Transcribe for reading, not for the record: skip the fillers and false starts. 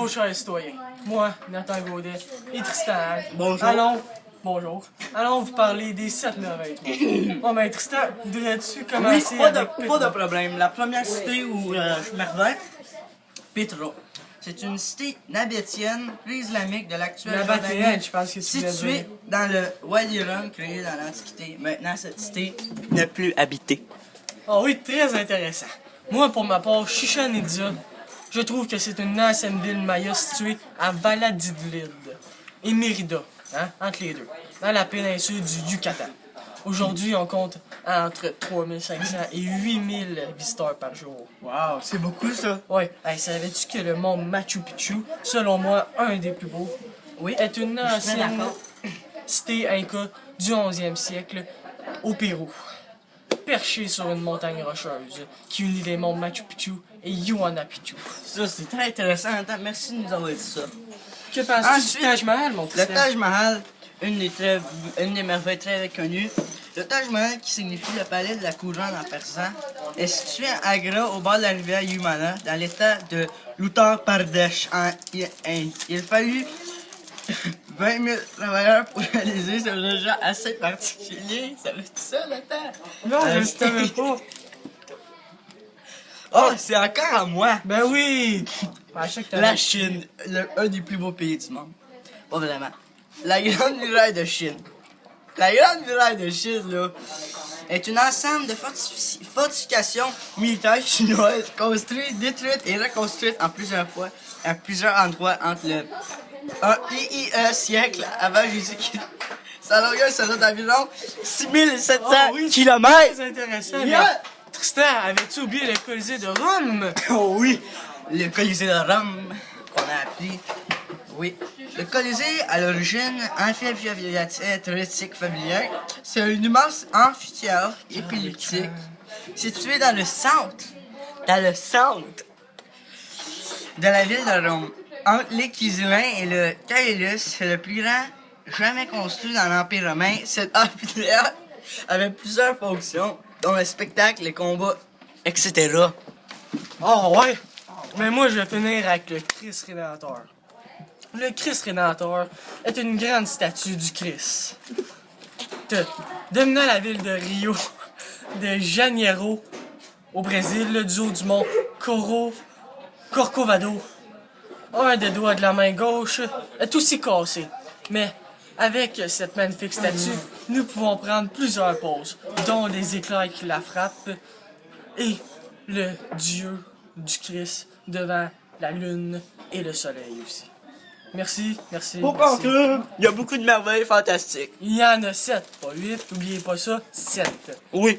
nos chers citoyens, moi, Nathan Gaudet et Tristan Hague, Bonjour. Allons vous parler des 7 merveilles du monde. Bon ben Tristan, voudrais-tu Oui, commencer pas avec de problème. La première cité où je merveille, Petra. C'est une cité nabétienne, pré-islamique de l'actuelle Nabatéenne, je pense que tu voulais située dire. dans le Wadi Rum, créé dans l'Antiquité. Maintenant, cette cité n'est plus habitée. Ah oui, très intéressant. Moi, pour ma part, Chichen Itza, je trouve que c'est une ancienne ville maya située à Valladolid et Mérida, entre les deux, dans la péninsule du Yucatan. Aujourd'hui, on compte entre 3500 et 8000 visiteurs par jour. Wow, c'est beaucoup ça. Ouais, hey, savais-tu que le mont Machu Picchu, selon moi, un des plus beaux, Oui, est une je suis ancienne d'accord. cité inca du 11e siècle au Pérou, perchée sur une montagne rocheuse qui unit les monts Machu Picchu et Huayna Picchu. Ça, c'est très intéressant. Attends, merci de nous avoir dit ça. Que penses-tu du Ensuite, Taj Mahal, mon Le Tristan? Taj Mahal, une des merveilles très connues. Le Taj Mahal, qui signifie le palais de la couronne en persan, est situé à Agra, au bord de la rivière Yamuna, dans l'état de l'Uttar Pradesh, en Inde. Il fallut 20 000 travailleurs pour réaliser ce genre assez particulier. Ça veut tout ça, le temps? Non, je ne savais pas. Oh, c'est encore à moi! Ben oui! Ah, je sais que t'as- La Chine, un des plus beaux pays du monde. Pas vraiment. La Grande Muraille de Chine. La Grande Muraille de Chine, là, est une ensemble de fortifications militaires chinoises construites, détruites et reconstruites en plusieurs fois, à plusieurs endroits entre le 1 siècle avant Jésus-Christ. Sa longueur serait d'environ 6700 Ah oui, c'est km. très intéressant. Yeah. Mais Tristan, avais-tu oublié le Colisée de Rome? Oh oui, le Colisée de Rome, qu'on a appelé. Oui. Le Colisée, à l'origine, amphibiatique familial, c'est un immense amphithéâtre elliptique situé dans le centre de la ville de Rome. Entre l'Équilibre et le Caelius, c'est le plus grand jamais construit dans l'Empire romain. Cet amphithéâtre avait plusieurs fonctions, dont le spectacle, les combats, etc. Oh ouais! Mais moi, je vais finir avec le Christ Rédempteur. Le Christ Rédempteur est une grande statue du Christ. Dominant la ville de Rio de Janeiro, au Brésil, du haut du mont Corcovado. Un des doigts de la main gauche est aussi cassé. Mais avec cette magnifique statue, nous pouvons prendre plusieurs poses, dont les éclairs qui la frappent et le Dieu du Christ devant la lune et le soleil aussi. Merci. Pour merci. conclure, il y a beaucoup de merveilles fantastiques. Il y en a 7, pas 8, n'oubliez pas ça, 7. Oui.